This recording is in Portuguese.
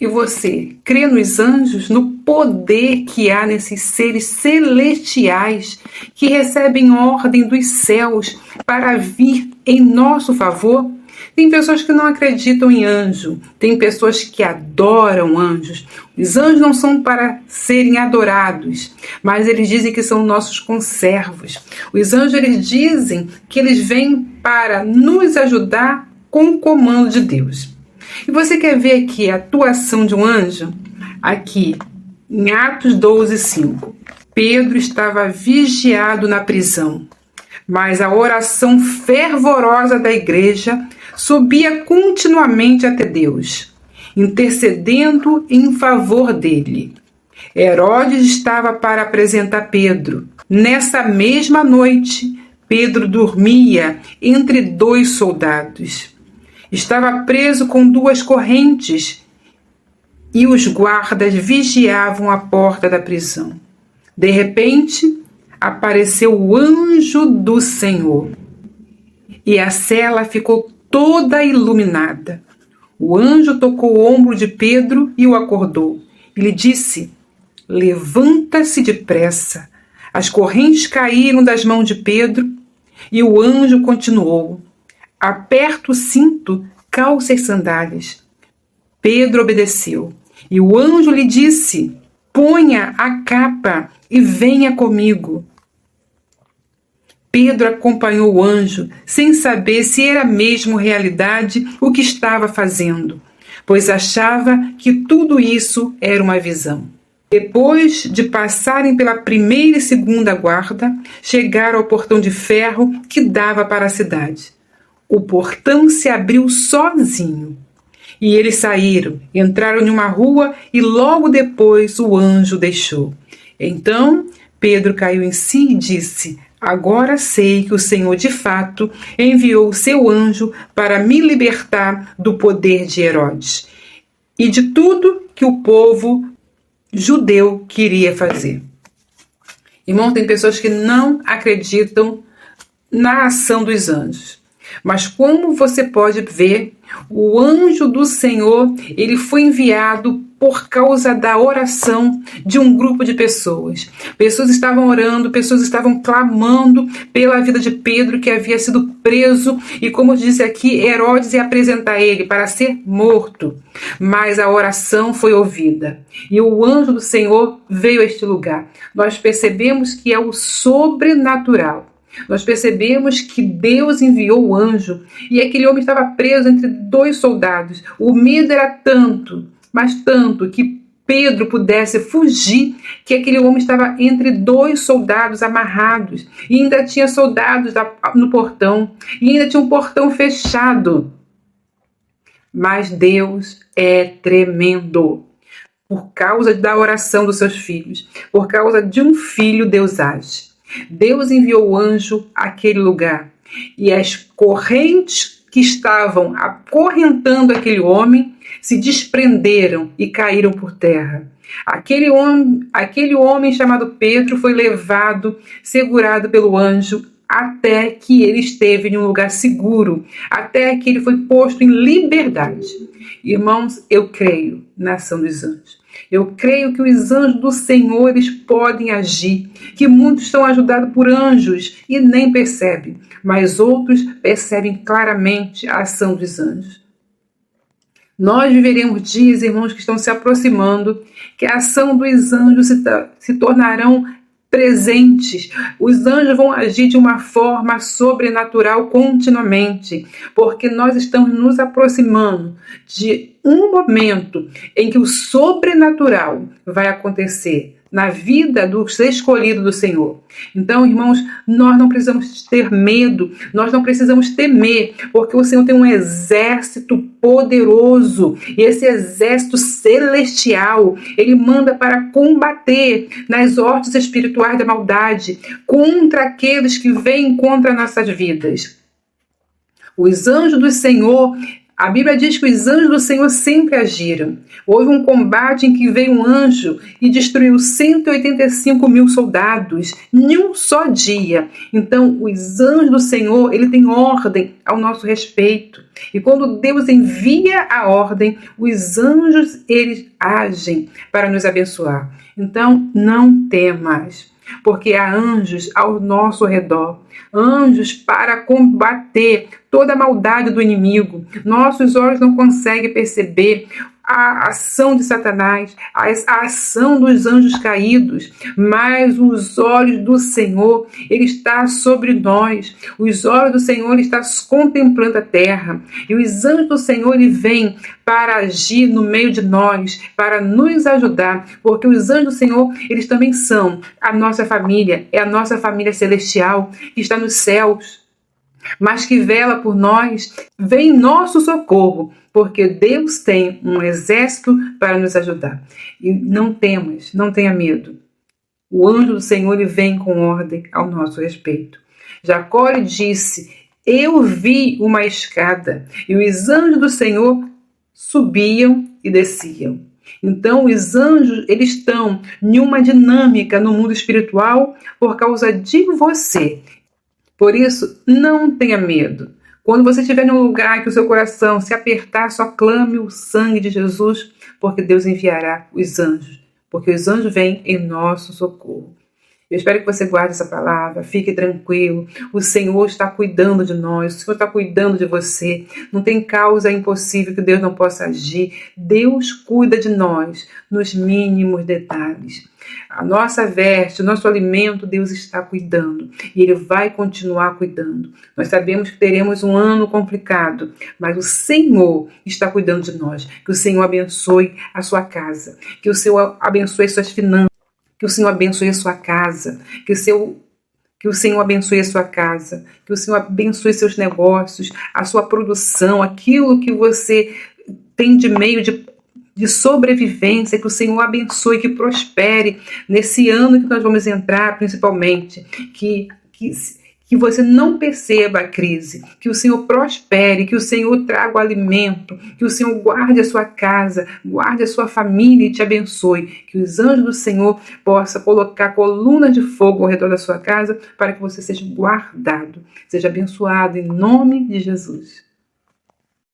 E você crê nos anjos, no poder que há nesses seres celestiais que recebem ordem dos céus para vir em nosso favor? Tem pessoas que não acreditam em anjo, tem pessoas que adoram anjos. Os anjos não são para serem adorados, mas eles dizem que são nossos conservos. Os anjos, eles dizem que eles vêm para nos ajudar com o comando de Deus. E você quer ver aqui a atuação de um anjo? Aqui, em Atos 12:5. Pedro estava vigiado na prisão, mas a oração fervorosa da igreja subia continuamente até Deus, intercedendo em favor dele. Herodes estava para apresentar Pedro. Nessa mesma noite, Pedro dormia entre 2 soldados. Estava preso com 2 correntes e os guardas vigiavam a porta da prisão. De repente, apareceu o anjo do Senhor e a cela ficou toda iluminada. O anjo tocou o ombro de Pedro e o acordou. Ele disse: levanta-se depressa. As correntes caíram das mãos de Pedro e o anjo continuou: aperta o cinto, calça as sandálias. Pedro obedeceu e o anjo lhe disse: ponha a capa e venha comigo. Pedro acompanhou o anjo sem saber se era mesmo realidade o que estava fazendo, pois achava que tudo isso era uma visão. Depois de passarem pela primeira e segunda guarda, chegaram ao portão de ferro que dava para a cidade. O portão se abriu sozinho. E eles saíram, entraram em uma rua e logo depois o anjo deixou. Então Pedro caiu em si e disse: agora sei que o Senhor de fato enviou o seu anjo para me libertar do poder de Herodes e de tudo que o povo judeu queria fazer. Irmão, tem pessoas que não acreditam na ação dos anjos. Mas como você pode ver, o anjo do Senhor, ele foi enviado por causa da oração de um grupo de pessoas. Pessoas estavam orando, pessoas estavam clamando pela vida de Pedro, que havia sido preso. E como disse aqui, Herodes ia apresentar ele para ser morto. Mas a oração foi ouvida. E o anjo do Senhor veio a este lugar. Nós percebemos que é o sobrenatural. Nós percebemos que Deus enviou o anjo e aquele homem estava preso entre 2 soldados. O medo era tanto, mas tanto, que Pedro pudesse fugir, que aquele homem estava entre 2 soldados amarrados e ainda tinha soldados no portão e ainda tinha um portão fechado. Mas Deus é tremendo. Por causa da oração dos seus filhos, por causa de um filho, Deus age. Deus enviou o anjo àquele lugar e as correntes que estavam acorrentando aquele homem se desprenderam e caíram por terra. Aquele homem chamado Pedro foi levado, segurado pelo anjo, até que ele esteve em um lugar seguro, até que ele foi posto em liberdade. Irmãos, eu creio na ação dos anjos. Eu creio que os anjos do Senhor, eles podem agir, que muitos são ajudados por anjos e nem percebem, mas outros percebem claramente a ação dos anjos. Nós viveremos dias, irmãos, que estão se aproximando, que a ação dos anjos se tornarão presentes. Os anjos vão agir de uma forma sobrenatural continuamente, porque nós estamos nos aproximando de um momento em que o sobrenatural vai acontecer na vida dos escolhidos do Senhor. Então, irmãos, nós não precisamos ter medo, nós não precisamos temer, porque o Senhor tem um exército poderoso, e esse exército celestial, ele manda para combater nas hortas espirituais da maldade, contra aqueles que vêm contra nossas vidas. Os anjos do Senhor A Bíblia diz que os anjos do Senhor sempre agiram. Houve um combate em que veio um anjo e destruiu 185.000 soldados em um só dia. Então, os anjos do Senhor, ele tem ordem ao nosso respeito. E quando Deus envia a ordem, os anjos, eles agem para nos abençoar. Então, não temas, porque há anjos ao nosso redor, anjos para combater toda a maldade do inimigo. Nossos olhos não conseguem perceber a ação de Satanás, a ação dos anjos caídos, mas os olhos do Senhor, ele está sobre nós. Os olhos do Senhor, ele está contemplando a terra. E os anjos do Senhor, ele vem para agir no meio de nós, para nos ajudar, porque os anjos do Senhor, eles também são a nossa família, é a nossa família celestial que está nos céus, mas que vela por nós, vem em nosso socorro, porque Deus tem um exército para nos ajudar. E não temas, não tenha medo. O anjo do Senhor, ele vem com ordem ao nosso respeito. Jacó lhe disse: eu vi uma escada, e os anjos do Senhor subiam e desciam. Então, os anjos, eles estão em uma dinâmica no mundo espiritual por causa de você. Por isso, não tenha medo. Quando você estiver em um lugar que o seu coração se apertar, só clame o sangue de Jesus, porque Deus enviará os anjos, porque os anjos vêm em nosso socorro. Eu espero que você guarde essa palavra, fique tranquilo. O Senhor está cuidando de nós, o Senhor está cuidando de você. Não tem causa impossível que Deus não possa agir. Deus cuida de nós nos mínimos detalhes. A nossa veste, o nosso alimento, Deus está cuidando. E Ele vai continuar cuidando. Nós sabemos que teremos um ano complicado, mas o Senhor está cuidando de nós. Que o Senhor abençoe a sua casa. Que o Senhor abençoe suas finanças. Que o Senhor abençoe a sua casa. Que o Senhor abençoe a sua casa. Que o Senhor abençoe seus negócios, a sua produção, aquilo que você tem de meio de sobrevivência, que o Senhor abençoe, que prospere nesse ano que nós vamos entrar, principalmente, que você não perceba a crise, que o Senhor prospere, que o Senhor traga o alimento, que o Senhor guarde a sua casa, guarde a sua família e te abençoe, que os anjos do Senhor possam colocar colunas de fogo ao redor da sua casa para que você seja guardado, seja abençoado em nome de Jesus.